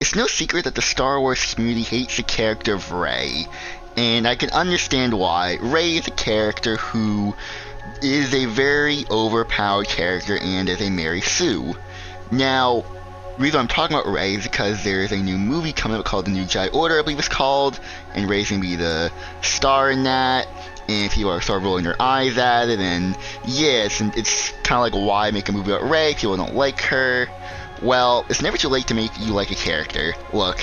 It's no secret that the Star Wars community hates the character of Rey, and I can understand why. Rey is a character who is a very overpowered character and is a Mary Sue. Now, the reason I'm talking about Rey is because there's a new movie coming up called The New Jedi Order, I believe it's called, and Rey's gonna be the star in that, and people are sort of rolling their eyes at it, and yeah, it's kind of like, why make a movie about Rey? People don't like her. Well, it's never too late to make you like a character. Look,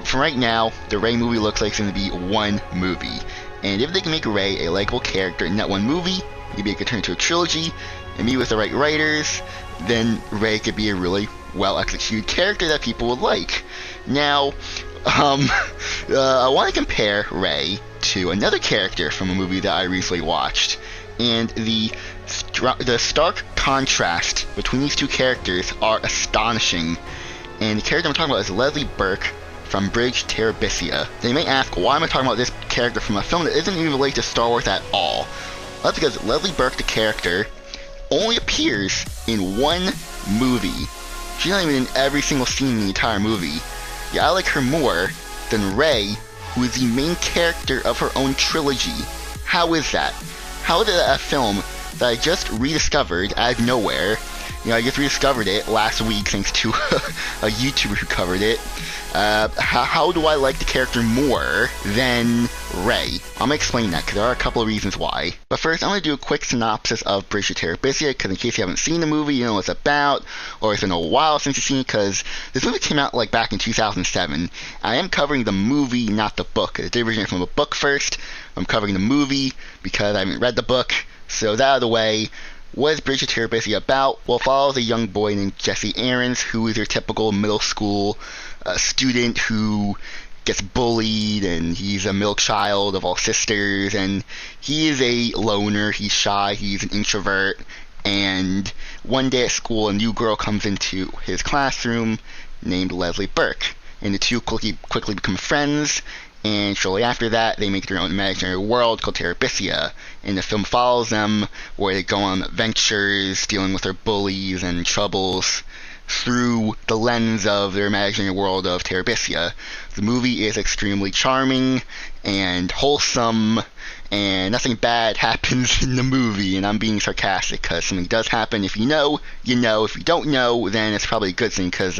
from right now, the Rey movie looks like it's going to be one movie. And if they can make Rey a likable character in that one movie, maybe it could turn into a trilogy, and maybe with the right writers, then Rey could be a really well-executed character that people would like. Now, I want to compare Rey to another character from a movie that I recently watched, and the stark contrast between these two characters are astonishing. And the character I'm talking about is Leslie Burke from Bridge Terabithia. They may ask, why am I talking about this character from a film that isn't even related to Star Wars at all? Well, that's because Leslie Burke, the character, only appears in one movie. She's not even in every single scene in the entire movie. Yeah, I like her more than Rey, who is the main character of her own trilogy. How is that? How is it that a film that I just rediscovered out of nowhere, I just rediscovered it last week thanks to a YouTuber who covered it, how do I like the character more than Rey? I'm going to explain that, because there are a couple of reasons why. But first, I'm going to do a quick synopsis of Bridge to Terabithia, because in case you haven't seen the movie, you know what it's about, or it's been a while since you've seen it, because this movie came out back in 2007. I am covering the movie, not the book. It did originate from the book first. I'm covering the movie because I haven't read the book. So that out of the way, what is Bridge to Terabithia about? Well, it follows a young boy named Jesse Aarons, who is your typical middle school student who gets bullied, and he's a middle child of all sisters, and he is a loner, he's shy, he's an introvert, and one day at school a new girl comes into his classroom named Leslie Burke, and the two quickly become friends. And shortly after that, they make their own imaginary world called Terabithia, and the film follows them, where they go on adventures, dealing with their bullies and troubles, through the lens of their imaginary world of Terabithia. The movie is extremely charming and wholesome, and nothing bad happens in the movie, and I'm being sarcastic, because something does happen. If you know, you know. If you don't know, then it's probably a good thing, because,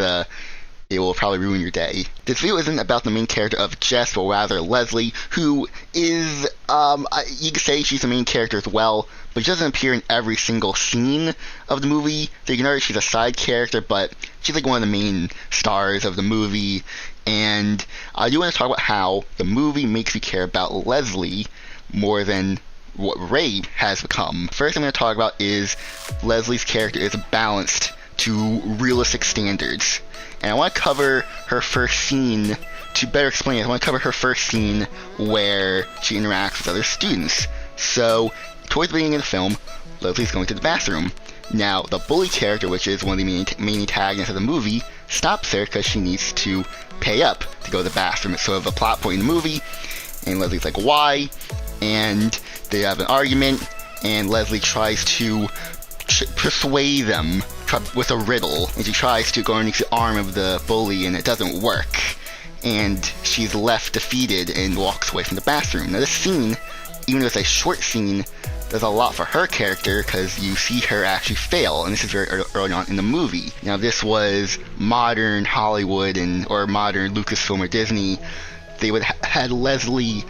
it will probably ruin your day. This video isn't about the main character of Jess, but rather Leslie, who is, you could say she's the main character as well, but she doesn't appear in every single scene of the movie. So you can argue she's a side character, but she's like one of the main stars of the movie. And I do want to talk about how the movie makes you care about Leslie more than what Rey has become. First I'm going to talk about is Leslie's character is balanced to realistic standards. And I want to cover her first scene. To better explain it, I want to cover her first scene where she interacts with other students. So, towards the beginning of the film, Leslie's going to the bathroom. Now, the bully character, which is one of the main antagonists of the movie, stops her because she needs to pay up to go to the bathroom. It's sort of a plot point in the movie, and Leslie's like, why? And they have an argument, and Leslie tries to persuade them with a riddle, and she tries to go underneath the arm of the bully, and it doesn't work, and she's left defeated and walks away from the bathroom. Now this scene, even though it's a short scene, does a lot for her character, because you see her actually fail, and this is very early on in the movie. Now this was modern Hollywood or modern Lucasfilm or Disney. They would had Leslie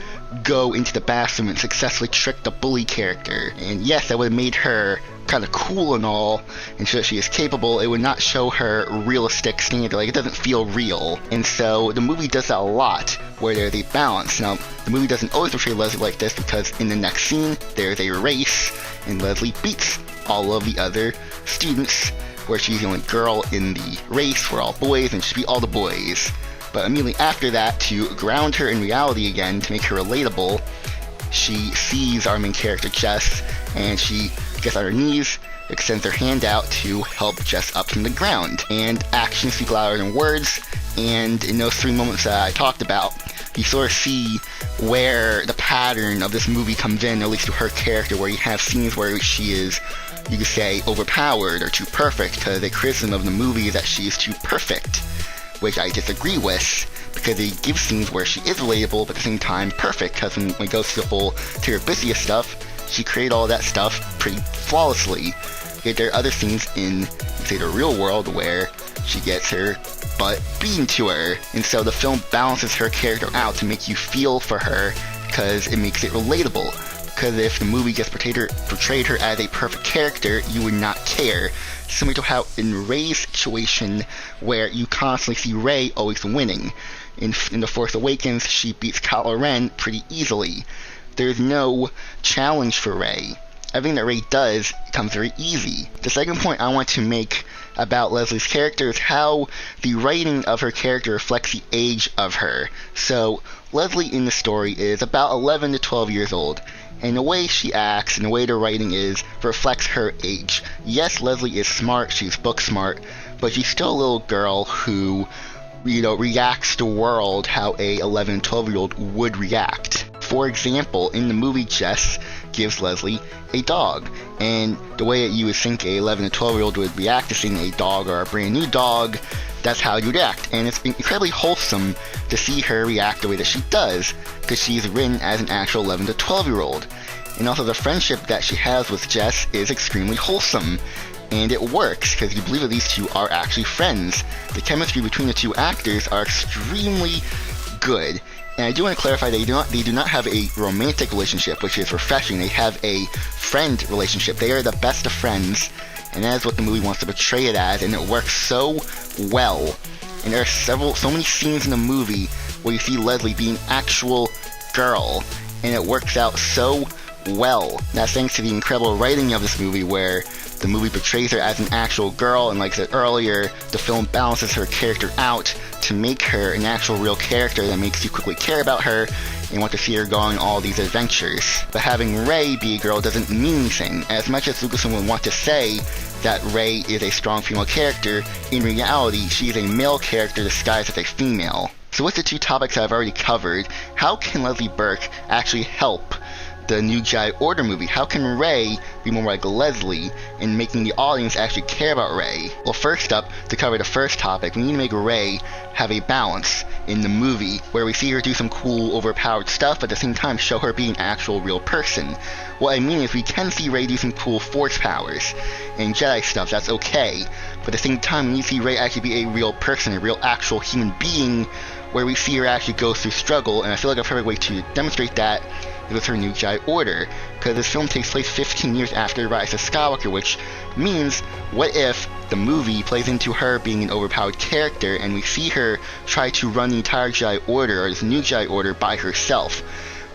go into the bathroom and successfully trick the bully character. And yes, that would have made her kind of cool and all, and show that she is capable. It would not show her realistic standard. Like, it doesn't feel real. And so the movie does that a lot, where there's a balance. Now, the movie doesn't always portray Leslie like this, because in the next scene, there's a race, and Leslie beats all of the other students, where she's the only girl in the race. We're all boys, and she beat all the boys. But immediately after that, to ground her in reality again, to make her relatable, she sees our main character, Jess, and she gets on her knees, extends her hand out to help Jess up from the ground. And actions speak louder than words, and in those 3 moments that I talked about, you sort of see where the pattern of this movie comes in, at least to her character, where you have scenes where she is, you could say, overpowered or too perfect, because the criticism of the movie is that she is too perfect. which I disagree with, because it gives scenes where she is relatable, but at the same time perfect, because when it goes to the whole Terabithia stuff, she created all that stuff pretty flawlessly. Yet there are other scenes in, say, the real world where she gets her butt beaten to her, and so the film balances her character out to make you feel for her, because it makes it relatable. Because if the movie just portrayed her as a perfect character, you would not care. Similar to how in Rey's situation, where you constantly see Rey always winning. In The Force Awakens, she beats Kylo Ren pretty easily. There's no challenge for Rey. Everything that Rey does comes very easy. The second point I want to make about Leslie's character is how the writing of her character reflects the age of her. So, Leslie in the story is about 11 to 12 years old, and the way she acts and the way the writing is reflects her age. Yes, Leslie is smart, she's book smart, but she's still a little girl who, reacts to the world how a 11 to 12-year-old would react. For example, in the movie, Jess gives Leslie a dog, and the way that you would think a 11 to 12-year-old would react to seeing a dog or a brand new dog, that's how you'd react. And it's incredibly wholesome to see her react the way that she does, because she's written as an actual 11 to 12-year-old. And also the friendship that she has with Jess is extremely wholesome, and it works, because you believe that these two are actually friends. The chemistry between the two actors are extremely good. And I do want to clarify they do not have a romantic relationship, which is refreshing. They have a friend relationship. They are the best of friends, and that is what the movie wants to portray it as, and it works so well. And there are so many scenes in the movie where you see Leslie being an actual girl, and it works out so well. That's thanks to the incredible writing of this movie, where the movie portrays her as an actual girl, and like I said earlier, the film balances her character out to make her an actual real character that makes you quickly care about her and want to see her go on all these adventures. But having Rey be a girl doesn't mean anything. As much as Lucasfilm would want to say that Rey is a strong female character, in reality, she is a male character disguised as a female. So with the two topics I've already covered, how can Leslie Burke actually help the New Jedi Order movie? How can Rey be more like Leslie in making the audience actually care about Rey? Well, first up, to cover the first topic, we need to make Rey have a balance in the movie, where we see her do some cool, overpowered stuff, but at the same time show her being an actual real person. What I mean is we can see Rey do some cool force powers and Jedi stuff, that's okay, but at the same time we need to see Rey actually be a real person, a real actual human being, where we see her actually go through struggle, and I feel like a perfect way to demonstrate that with her New Jedi Order, because this film takes place 15 years after the rise of Skywalker, which means, what if the movie plays into her being an overpowered character, and we see her try to run the entire Jedi Order, or this New Jedi Order, by herself?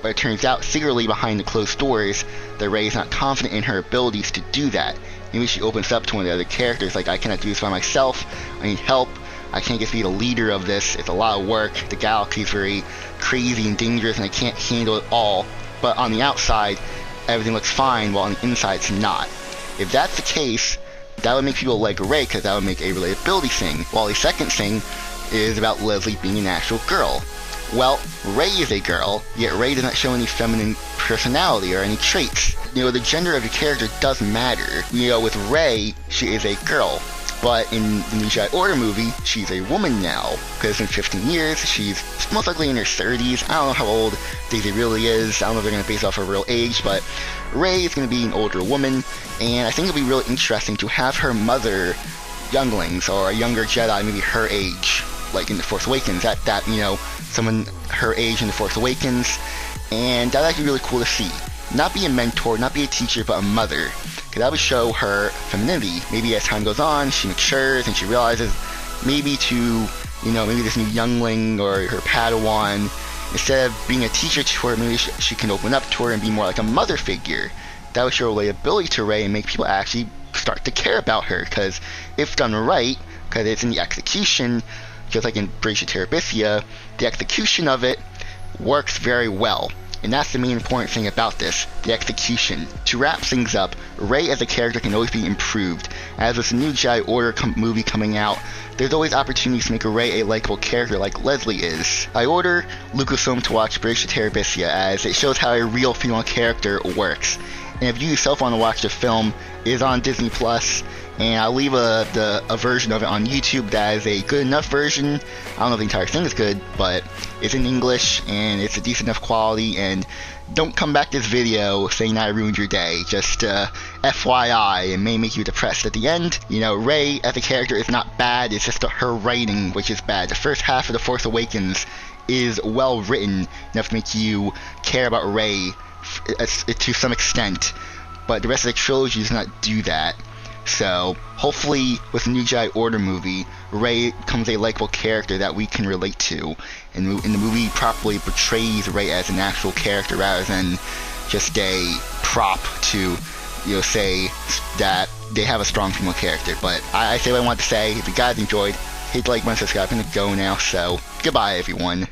But it turns out, secretly behind the closed doors, that Rey is not confident in her abilities to do that. Maybe she opens up to one of the other characters, like, I cannot do this by myself, I need help, I can't just be the leader of this, it's a lot of work, the galaxy is very crazy and dangerous, and I can't handle it all. But on the outside, everything looks fine, while on the inside it's not. If that's the case, that would make people like Rey, because that would make a relatability thing. While the second thing is about Leslie being an actual girl. Well, Rey is a girl, yet Rey does not show any feminine personality or any traits. The gender of the character does matter. With Rey, she is a girl. But in the New Jedi Order movie, she's a woman now, because it's been 15 years, she's most likely in her 30s, I don't know how old Daisy really is, I don't know if they're going to base it off her real age, but Rey is going to be an older woman, and I think it'll be really interesting to have her mother younglings, or a younger Jedi, maybe her age, like in The Force Awakens, someone her age in The Force Awakens, and that'd actually be really cool to see. Not be a mentor, not be a teacher, but a mother. Because that would show her femininity. Maybe as time goes on, she matures and she realizes maybe maybe this new youngling or her Padawan, instead of being a teacher to her, maybe she can open up to her and be more like a mother figure. That would show relatability to Rey and make people actually start to care about her. Because if done right, because it's in the execution, just like in Bridge to Terabithia, the execution of it works very well. And that's the main important thing about this, the execution. To wrap things up, Rey as a character can always be improved. As with the New Jedi Order movie coming out, there's always opportunities to make Rey a likable character like Leslie is. I order Lucasfilm to watch Bridge to Terabithia, as it shows how a real female character works. And if you yourself want to watch the film, it is on Disney+, and I'll leave a version of it on YouTube that is a good enough version. I don't know if the entire thing is good, but it's in English and it's a decent enough quality. And don't come back to this video saying that I ruined your day. Just FYI, it may make you depressed at the end. You know, Rey as a character is not bad, it's just her writing which is bad. The first half of The Force Awakens is well written enough to make you care about Rey to some extent, but the rest of the trilogy does not do that. So hopefully with the New Jedi Order movie, Rey becomes a likable character that we can relate to, and the movie properly portrays Rey as an actual character rather than just a prop to, you know, say that they have a strong female character. But I say what I want to say. If you guys enjoyed, hit the like button, subscribe, and go now. So goodbye everyone.